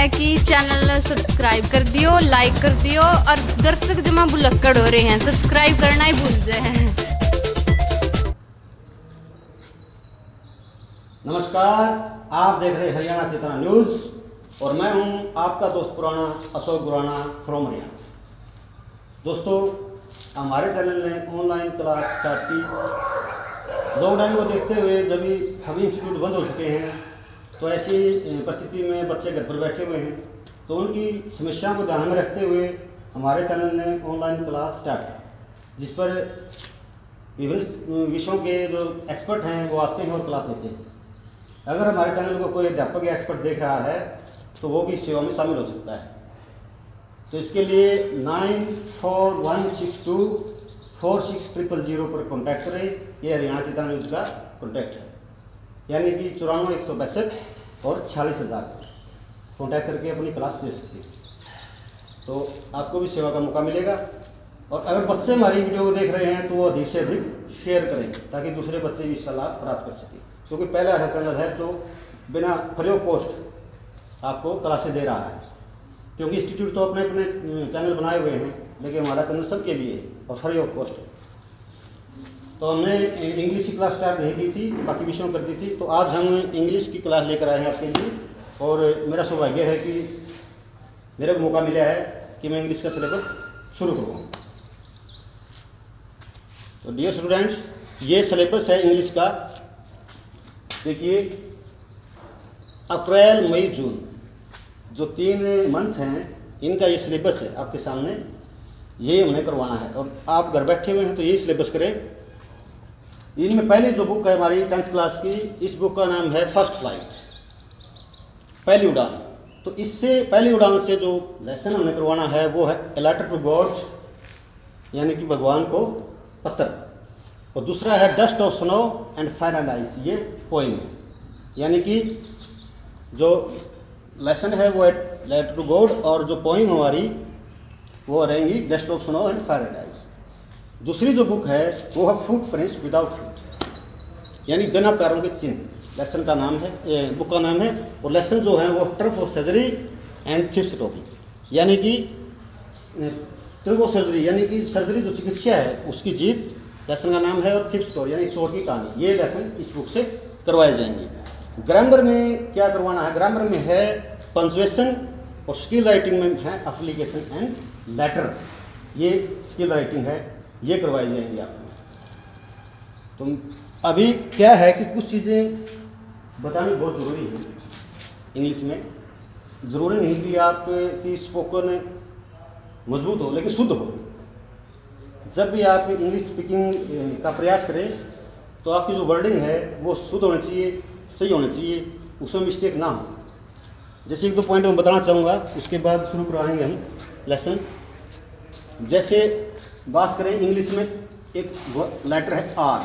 है कि channel subscribe कर दियो, लाइक कर दियो और दर्शक जमा बुलक्कड़ हो रहे हैं, सब्सक्राइब करना ही भूल जाए। नमस्कार, आप देख रहे हरियाणा चेतना न्यूज़ और मैं हूं आपका दोस्त पुराना अशोक गुराना फ्रॉम हरियाणा। दोस्तों, हमारे चैनल ने ऑनलाइन क्लास स्टार्ट की। लॉकडाउन को देखते हुए जब सभी इंस्टीट्यूट बंद हो चुके हैं तो ऐसी परिस्थिति में बच्चे घर पर बैठे हुए हैं, तो उनकी समस्याओं को ध्यान में रखते हुए हमारे चैनल ने ऑनलाइन क्लास स्टार्ट की, जिस पर विभिन्न विषयों के जो एक्सपर्ट हैं वो आते हैं और क्लास लेते हैं। अगर हमारे चैनल को कोई अध्यापक या एक्सपर्ट देख रहा है तो वो भी सेवा में शामिल हो सकता है। तो इसके लिए 9416246000 पर कॉन्टैक्ट करें। ये हरियाणा चेतना न्यूज़ का कॉन्टैक्ट है, यानी कि 94 162 और 46,000 कॉन्टैक्ट करके अपनी क्लास ले सकते हैं। तो आपको भी सेवा का मौका मिलेगा। और अगर बच्चे हमारी वीडियो को देख रहे हैं तो वो अधिक से अधिक शेयर करें ताकि दूसरे बच्चे भी इसका लाभ प्राप्त कर सकें, क्योंकि पहला ऐसा चैनल है जो बिना फ्री ऑफ कॉस्ट आपको क्लासेस दे रहा है। क्योंकि इंस्टीट्यूट तो अपने अपने चैनल बनाए हुए हैं, लेकिन हमारा चैनल सबके लिए है और फ्री ऑफ कॉस्ट है। तो हमने इंग्लिश की क्लास स्टार्ट नहीं की थी, बाकी विषयों कर दी थी। तो आज हम इंग्लिश की क्लास लेकर आए हैं आपके लिए, और मेरा सौभाग्य है कि मेरे को मौका मिला है कि मैं इंग्लिश का सिलेबस शुरू करूँ। तो डियर स्टूडेंट्स, ये सिलेबस है इंग्लिश का। देखिए, अप्रैल मई जून जो 3 मंथ हैं, इनका ये सिलेबस है आपके सामने। ये हमने करवाना है और आप घर बैठे हुए हैं तो यही सिलेबस करें। इनमें पहली जो बुक है हमारी 10th क्लास की, इस बुक का नाम है फर्स्ट फ्लाइट, पहली उड़ान। तो इससे पहली उड़ान से जो लेसन हमने करवाना है वो है ए लेटर टू गॉड, यानी कि भगवान को पत्र। और दूसरा है dust of snow and fire and ice, ये पोइम है। यानी कि जो लेसन है वो है लेटर टू गॉड, और जो पोइम हमारी वो रहेंगी dust of snow and fire and ice. दूसरी जो बुक है वो है फुट प्रिंट्स विदाउट फुट, यानी बिना पैरों के चिन्ह, लेसन का नाम है, बुक का नाम है। और लेसन जो है वो टर्फ ऑफ सर्जरी एंड थिप्सटॉपी, यानी कि टर्फ ऑफ सर्जरी यानी कि सर्जरी जो चिकित्सा है उसकी जीत, लेसन का नाम है। और थिप्सटॉपी यानी चोट की कहानी, ये लेसन इस बुक से करवाए जाएंगे। ग्रामर में क्या करवाना है? ग्रामर में है पंक्चुएशन, और स्किल राइटिंग में है एप्लीकेशन एंड लेटर, ये स्किल राइटिंग है, ये करवाई जाएंगी आपको। तो अभी क्या है कि कुछ चीज़ें बतानी बहुत ज़रूरी है इंग्लिश में। ज़रूरी नहीं कि आपकी स्पोकन मजबूत हो, लेकिन शुद्ध हो। जब भी आप इंग्लिश स्पीकिंग का प्रयास करें तो आपकी जो वर्डिंग है वो शुद्ध होनी चाहिए, सही होनी चाहिए, उसमें मिस्टेक ना हो। जैसे 1-2 पॉइंट मैं बताना चाहूँगा, उसके बाद शुरू कराएंगे हम लेसन। जैसे बात करें इंग्लिश में, एक लेटर है आर,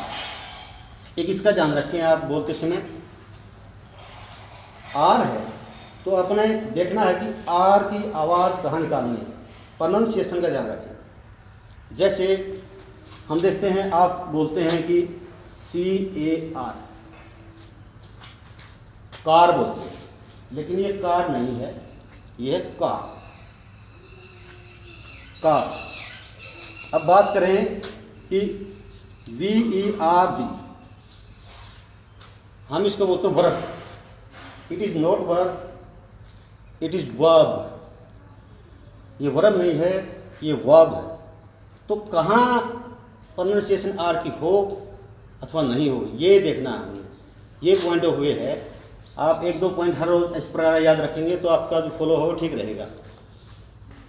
एक इसका ध्यान रखें आप बोलते समय। आर है तो अपने देखना है कि आर की आवाज़ कहाँ निकालनी है, प्रोनाउंसिएशन का ध्यान रखें। जैसे हम देखते हैं, आप बोलते हैं कि CAR, कार बोलते हैं, लेकिन ये कार नहीं है, ये है कार। कार। अब बात करें कि VERB, हम इसको बोलते हैं verb. It is not verb, it is verb. ये वर्ब नहीं है, ये वर्ब है। तो कहाँ प्रोनाउंसिएशन आर की हो अथवा नहीं हो, ये देखना है हमें। ये पॉइंट हुए है। आप 1-2 पॉइंट हर रोज इस प्रकार याद रखेंगे तो आपका जो फॉलो हो ठीक रहेगा।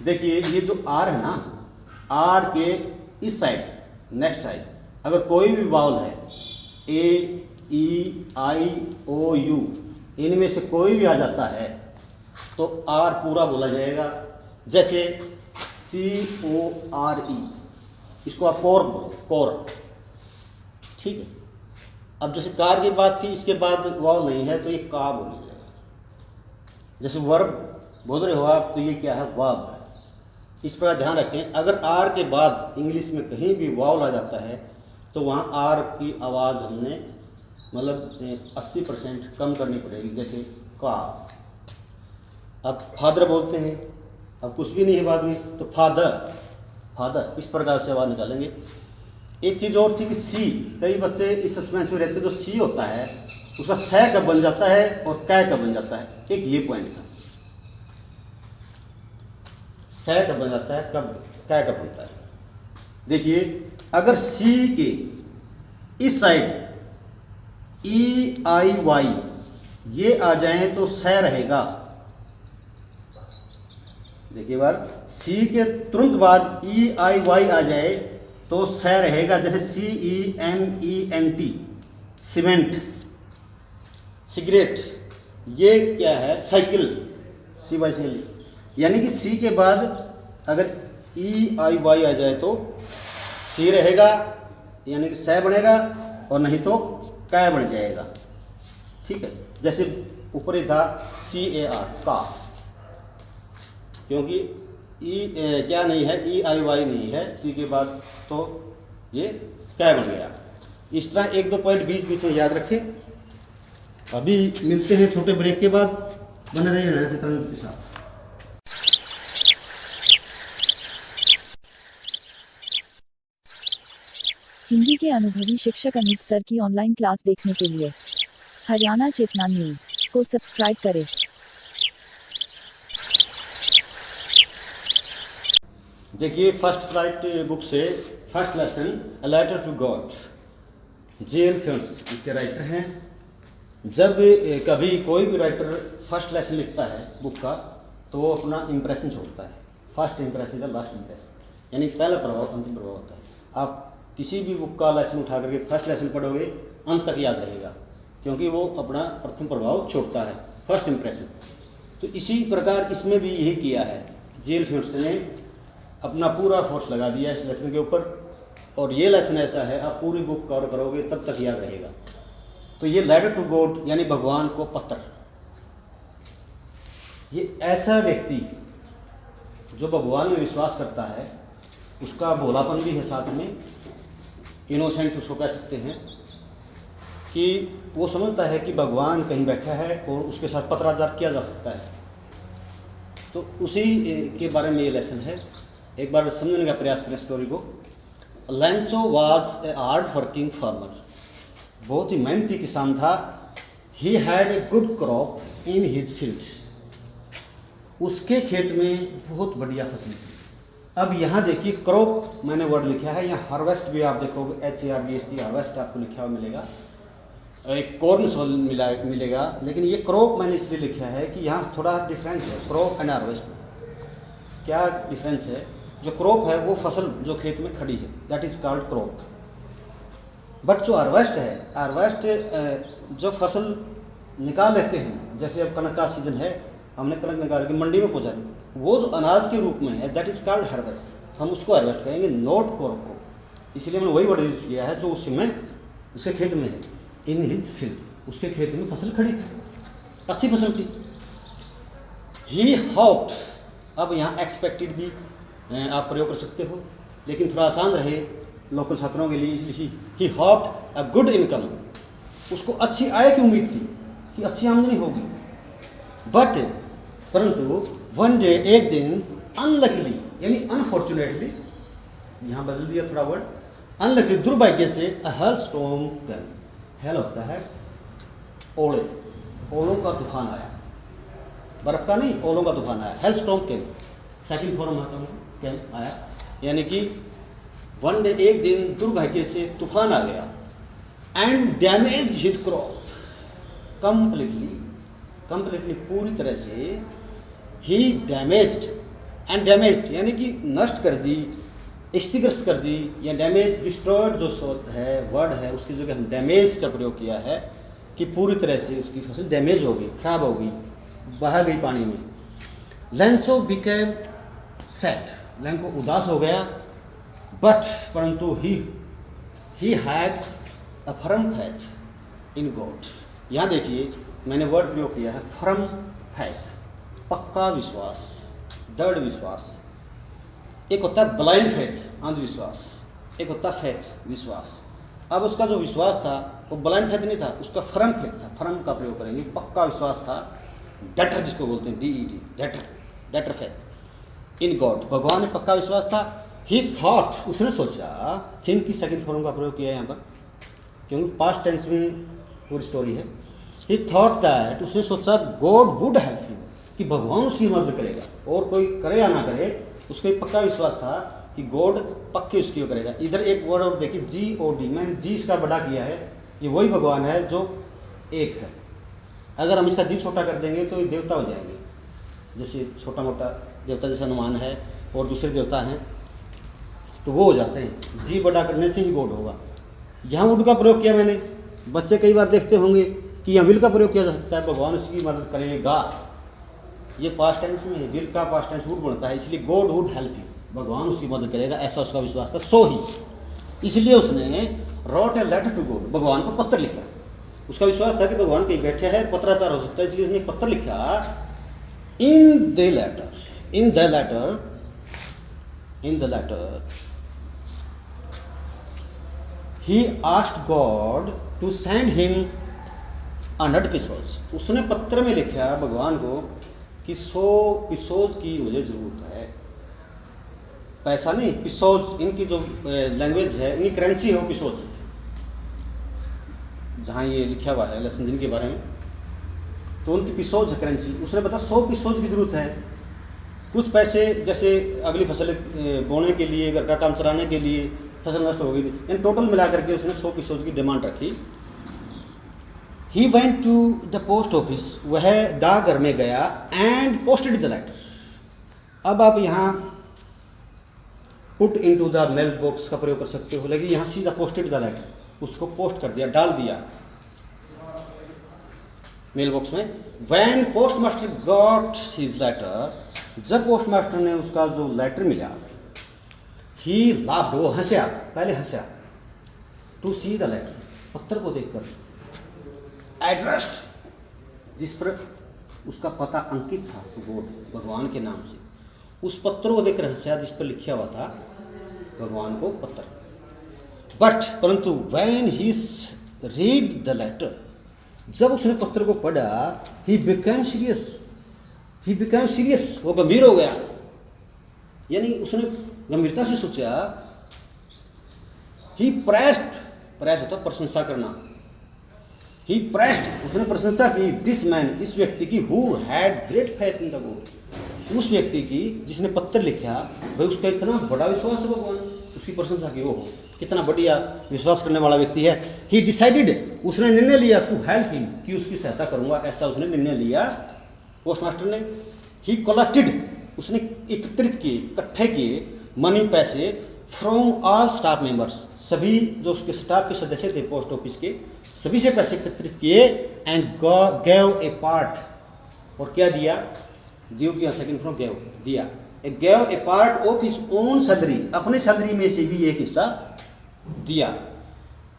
देखिए, ये जो आर है ना, आर के इस साइड, नेक्स्ट साइड, अगर कोई भी वावल है, A, E, I, O, U, इनमें से कोई भी आ जाता है तो आर पूरा बोला जाएगा। जैसे CORE, इसको आप कोर बोलो, कोर, ठीक है। अब जैसे कार की बात थी, इसके बाद वावल नहीं है तो ये का बोला जाएगा। जैसे वर्ब बोल रहे हो आप तो ये क्या है? वर्ब है। इस पर ध्यान रखें, अगर आर के बाद इंग्लिश में कहीं भी वावल आ जाता है तो वहाँ आर की आवाज़ हमने मतलब 80% कम करनी पड़ेगी। जैसे का, अब फादर बोलते हैं, अब कुछ भी नहीं है बाद में, तो फादर फादर इस प्रकार से आवाज़ निकालेंगे। एक चीज़ और थी कि सी, कई बच्चे इस सस्पेंस में रहते हैं, जो सी होता है उसका सै कब बन जाता है और कै कब बन जाता है, एक ये पॉइंट था। सै कब बन जाता है, कब कै कब बनता है। देखिए अगर सी के इस साइड ई आई वाई ये आ जाए तो सै रहेगा। देखिए बार, सी के तुरंत बाद ई आई वाई आ जाए तो सै रहेगा, जैसे C E M T cement, cigarette, ये क्या है साइकिल, सी वाई सी, यानी कि सी के बाद अगर ई आई वाई आ जाए तो सी रहेगा यानी कि सै बनेगा, और नहीं तो कै बन जाएगा। ठीक है, जैसे ऊपर ही था सी ए आर का, क्योंकि क्या नहीं है, ई आई वाई नहीं है सी के बाद, तो ये कै बन गया। इस तरह एक दो पॉइंट बीच बीच में याद रखें। अभी मिलते हैं छोटे ब्रेक के बाद, बने रहिए नया चित्रण के साथ। हिंदी के अनुभवी शिक्षक अनूप सर की ऑनलाइन क्लास देखने के लिए हरियाणा चेतना न्यूज को सब्सक्राइब करें। देखिए फर्स्ट फ्लाइट बुक से first lesson a letter to God, जेल फ्रेंड्स इसके राइटर हैं। जब कभी कोई भी राइटर फर्स्ट लेसन लिखता है बुक का, तो वो अपना इम्प्रेशन छोड़ता है। फर्स्ट इम्प्रेशन का लास्ट इम्प्रेशन, यानी पहला प्रभाव अंतिम प्रभाव होता है। आप किसी भी बुक का लेसन उठा करके फर्स्ट लेसन पढ़ोगे, अंत तक याद रहेगा, क्योंकि वो अपना प्रथम प्रभाव छोड़ता है, फर्स्ट इम्प्रेशन। तो इसी प्रकार इसमें भी यही किया है, जेल फ्रेंड्स ने अपना पूरा फोर्स लगा दिया इस लेसन के ऊपर, और ये लेसन ऐसा है आप पूरी बुक कवर करोगे तब तक याद रहेगा। तो ये लेटर टू गॉड यानी भगवान को पत्र, ये ऐसा व्यक्ति जो भगवान में विश्वास करता है, उसका भोलापन भी है साथ में, इनोसेंट उसको कह सकते हैं, कि वो समझता है कि भगवान कहीं बैठा है और उसके साथ पत्राचार किया जा सकता है। तो उसी के बारे में ये लेसन है। एक बार समझने का प्रयास करें स्टोरी को। Lencho was a hard working farmer, बहुत ही मेहनती किसान था। He had a good crop in his field, उसके खेत में बहुत बढ़िया फसल थी। अब यहाँ देखिए क्रॉप मैंने वर्ड लिखा है, यहाँ हार्वेस्ट भी आप देखोगे HARVEST, हार्वेस्ट आपको लिखा हुआ मिलेगा, एक कॉर्न मिलेगा, लेकिन ये क्रॉप मैंने इसलिए लिखा है कि यहाँ थोड़ा डिफरेंस है क्रॉप एंड हार्वेस्ट में। क्या डिफरेंस है? जो क्रॉप है वो फसल जो खेत में खड़ी है, that is called crop. But जो हार्वेस्ट है, हार्वेस्ट जो फसल निकाल लेते हैं, जैसे अब कनक का सीजन है, हमने कनक निकाल के मंडी में पहुँचा दी, वो जो अनाज के रूप में है दैट इज कॉल्ड हार्वेस्ट। हम उसको हार्वेस्ट करेंगे, नॉट क्रॉप को। इसलिए मैंने वही वर्ड यूज किया है जो उसमें उसके खेत में है, इन हिज फील्ड, उसके खेत में फसल खड़ी थी, अच्छी फसल थी। ही होप्ड, अब यहाँ एक्सपेक्टेड भी आप प्रयोग कर सकते हो, लेकिन थोड़ा आसान रहे लोकल छात्रों के लिए, इसलिए ही होप्ड अ गुड इनकम, उसको अच्छी आय की उम्मीद थी कि अच्छी आमदनी होगी। बट परंतु वन डे, एक दिन, अनलकीली यानी अनफॉर्चुनेटली, यहाँ बदल दिया थोड़ा वर्ड, अनलकीली दुर्भाग्य से, अ हेल स्टॉर्म कैम, हेल होता है ओले, ओलों का तूफान आया, बर्फ का नहीं, ओलों का तूफान आया, hail storm came, second form आता हूँ, कैम आया, यानी कि वन डे, एक दिन दुर्भाग्य से तूफान आ गया, and damage his crop completely पूरी तरह से, ही डैमेज्ड, एंड डैमेज्ड यानी कि नष्ट कर दी, क्षतिग्रस्त कर दी, या डैमेज, डिस्ट्रॉयड जो है वर्ड है, उसकी जगह हम डैमेज का प्रयोग किया है कि पूरी तरह से उसकी फसल डैमेज हो गई, खराब हो गई, बहा गई पानी में। लैंसो बिकेम सैड, लैंको उदास हो गया, बट परंतु he had a firm faith in God. यहाँ देखिए मैंने वर्ड प्रयोग किया है फर्म फैथ, पक्का विश्वास, दृढ़ विश्वास। एक होता है ब्लाइंड फेथ, अंधविश्वास, एक होता है फेथ, विश्वास। अब उसका जो विश्वास था वो ब्लाइंड फेथ नहीं था, उसका फर्म फेथ था, फर्म का प्रयोग करेंगे, पक्का विश्वास था डेटर जिसको बोलते हैं, DET, debtor faith in God, भगवान में पक्का विश्वास था। ही थॉट, उसने सोचा, थिंक की सेकंड फॉर्म का प्रयोग किया है यहाँ पर क्योंकि पास्ट टेंस में पूरी स्टोरी है। ही थॉट दैट, उसने सोचा गॉड वुड हेल्प हिम, कि भगवान उसकी मदद करेगा, और कोई करे या ना करे उसको एक पक्का विश्वास था कि गॉड पक्के उसकी वो करेगा। इधर एक वर्ड और देखिए GOD, मैंने जी इसका बड़ा किया है, ये वही भगवान है जो एक है। अगर हम इसका जी छोटा कर देंगे तो ये देवता हो जाएंगे, जैसे छोटा मोटा देवता जैसे हनुमान है और दूसरे देवता हैं तो वो हो जाते हैं, जी बड़ा करने से ही गॉड होगा। यहाँ वुड का प्रयोग किया मैंने, बच्चे कई बार देखते होंगे कि यहाँ विल का प्रयोग किया जा सकता है, भगवान उसकी मदद करेगा, ये पास्ट टेंस में है, विल का पास्ट टेंस वुड बनता है, इसलिए गॉड वुड हेल्प यू, भगवान उसकी मदद करेगा, ऐसा उसका विश्वास था। सो ही, इसलिए उसने wrote a letter to God, भगवान को पत्र लिखा। उसका विश्वास था कि भगवान कहीं बैठे हैं, पत्राचार हो सकता है, इसलिए उसने एक पत्र लिखा। In the letter he asked God to send him 100 pisols, उसने पत्र में लिखा भगवान को कि 100 पिसोज की मुझे ज़रूरत है, पैसा नहीं, पिसोज इनकी जो लैंग्वेज है, इनकी करेंसी है वो पिसोज, जहाँ ये लिखा हुआ है लेसन जिनके बारे में, तो उनकी पिसोज है करेंसी। उसने बताया 100 पिसोज की ज़रूरत है, कुछ पैसे जैसे अगली फसल बोने के लिए, घर का काम चलाने के लिए, फसल नष्ट हो गई थी, यानी टोटल मिला करके उसने 100 पिसोज की डिमांड रखी। He went to the post office, वह डाकघर में गया, एंड पोस्टेड द लेटर। अब आप यहाँ put into the mail box का प्रयोग कर सकते हो, लेकिन यहाँ सीधा पोस्टेड द लेटर, उसको पोस्ट कर दिया, डाल दिया मेल बॉक्स में। When post master got his letter, जब पोस्ट मास्टर ने उसका जो लेटर मिला, ही लाफ्ड, वो हंसा, पहले हंसा, टू सी द लेटर, पत्र को देखकर, एड्रेस्ड, जिस पर उसका पता अंकित था गॉड, भगवान के नाम से, उस पत्र को देखकर हंसा जिस पर लिखा हुआ था भगवान को पत्र। बट परंतु when he read the letter, जब उसने पत्र को पढ़ा, ही बिकेम सीरियस, वो गंभीर हो गया, यानी उसने गंभीरता से सोचा। ही प्रेस होता प्रशंसा करना, ही प्रेस्ड, उसने प्रशंसा की, दिस मैन, इस व्यक्ति की, who had great faith in the God, उस व्यक्ति की जिसने पत्र लिखा, भाई उसका इतना बड़ा विश्वास है भगवान, उसकी प्रशंसा की, वो कितना बढ़िया विश्वास करने वाला व्यक्ति है। ही डिसाइडेड, उसने निर्णय लिया, टू हेल्प हिम, कि उसकी सहायता करूंगा, ऐसा उसने निर्णय लिया पोस्ट मास्टर ने। ही कलेक्टेड, उसने एकत्रित किए, इकट्ठे किए, मनी, पैसे, फ्रॉम ऑल स्टाफ मेंबर्स, सभी जो उसके स्टाफ के सदस्य थे पोस्ट ऑफिस के, सभी से पैसे एकत्रित किए, एंड गेव ए पार्ट, और क्या दिया, ड्यू किया, सेकंड फ्रॉम गेव, दिया, gave a part of his own salary, अपनी सैलरी में से भी एक हिस्सा दिया।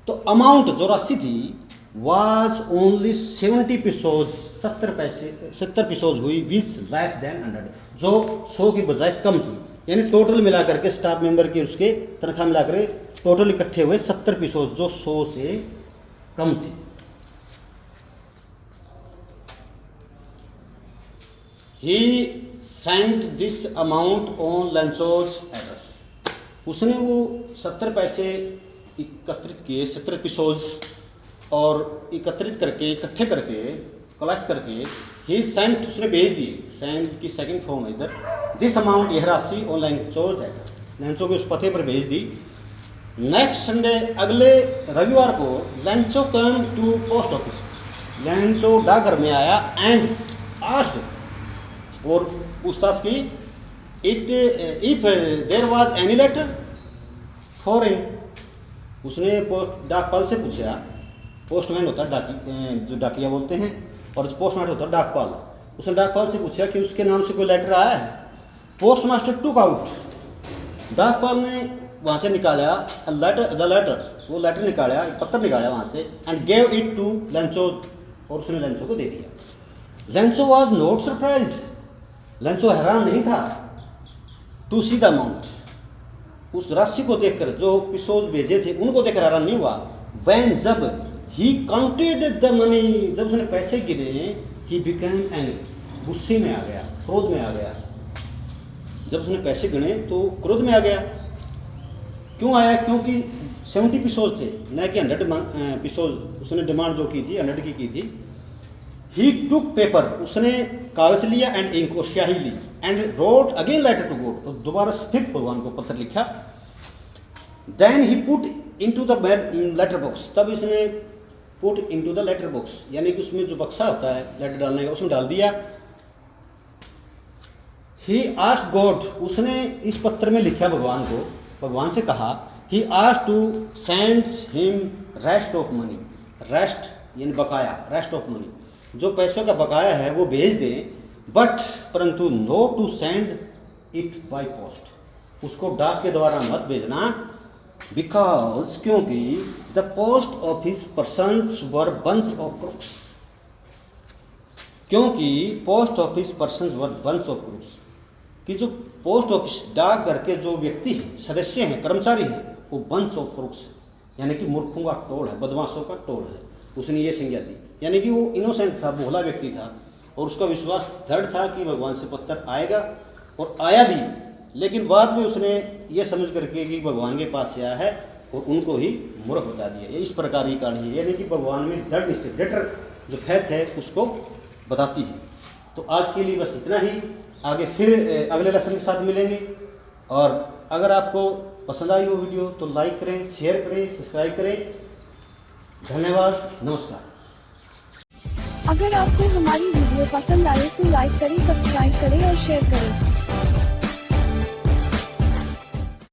तो अमाउंट जो राशि थी वाज ओनली 70 पिसोज, 70 पिसोज हुई, विच लेस देन 100, जो 100 की बजाय कम थी, यानी टोटल मिलाकर के स्टाफ मेंबर के उसके तनख्वाह मिलाकर टोटल इकट्ठे हुए 70 पिसोज, जो 100 से कम थी। He sent this amount on Lencho's address, उसने वो 70 पैसे एकत्रित किए, 70 पिसोज, और एकत्रित करके, इकट्ठे करके, कलेक्ट करके, ही सेंट, उसने भेज दिए, सेंट की सेकंड फॉर्म है इधर, दिस अमाउंट, यह राशि ऑन लंचोज एड्रेस, लंचो के उस पते पर भेज दी। नेक्स्ट संडे, अगले रविवार को, Lencho come to post office, Lencho डाकघर में आया, एंड आस्क्ड, और पूछताछ की, if there was any letter for him, उसने डाकपाल से पूछा, पोस्टमैन होता है जो डाकिया बोलते हैं, और जो पोस्टमास्टर होता है डाकपाल, उसने डाकपाल से पूछा कि उसके नाम से कोई लेटर आया है। पोस्ट मास्टर टुक आउट, डाकपाल ने वहाँ से निकाला द लेटर, वो लेटर निकाला, पत्र निकाला वहाँ से, and gave it to Lencho, और उसने लंचो को दे दिया। Lencho was not surprised, Lencho हैरान नहीं था, टू सी द अमाउंट, उस राशि को देखकर, जो पिसोज भेजे थे उनको देखकर हैरान नहीं हुआ। वैन, जब, ही काउंटेड द मनी, जब उसने पैसे गिने, ही बिकेम एंग्री, गुस्से में आ गया, क्रोध में आ गया। जब उसने पैसे गिने तो क्रोध में आ गया। क्यों आया? क्योंकि 70 पिसोज थे, न कि 100 पिसोज उसने डिमांड जो की थी 100 की थी। ही टुक पेपर, उसने कागज लिया एंड इंक और स्याही ली and wrote again letter to God, तो दोबारा फिर भगवान को पत्र लिखा। Then he put into the letter box, तब इसने put into the letter box यानी कि उसमें जो बक्सा होता है लेटर डालने का उसमें डाल दिया। ही आस्क्ड गॉड, उसने इस पत्र में लिखा भगवान को, भगवान से कहा he asked to send him rest of money, rest यानी बकाया, रेस्ट ऑफ मनी, जो पैसों का बकाया है वो भेज दें, बट परंतु no to send it by post, उसको डाक के द्वारा मत भेजना। बिकॉज, क्योंकि the post office persons were bunch of crooks, क्योंकि post office persons were bunch of crooks, कि जो पोस्ट ऑफिस डाकघर के जो व्यक्ति हैं, सदस्य हैं, कर्मचारी हैं, वो बंच ऑफ क्रूक्स यानी कि मूर्खों का टोल है, बदमाशों का टोल है। उसने ये संज्ञा दी, यानी कि वो इनोसेंट था, भोला व्यक्ति था और उसका विश्वास दृढ़ था कि भगवान से पत्र आएगा, और आया भी। लेकिन बाद में उसने ये समझ करके कि भगवान के पास से आया है और उनको ही मूर्ख बता दिया। ये इस प्रकार की कहानी है, यानी कि भगवान में दृढ़ निश्चय, ग्रेटर जो फैथ है उसको बताती है। तो आज के लिए बस इतना ही, आगे फिर अगले लेसन के साथ मिलेंगे। और अगर आपको पसंद आई हो वीडियो तो लाइक करें, शेयर करें, सब्सक्राइब करें। धन्यवाद, नमस्कार। अगर आपको हमारी वीडियो पसंद आए तो लाइक करें, सब्सक्राइब करें और शेयर करें।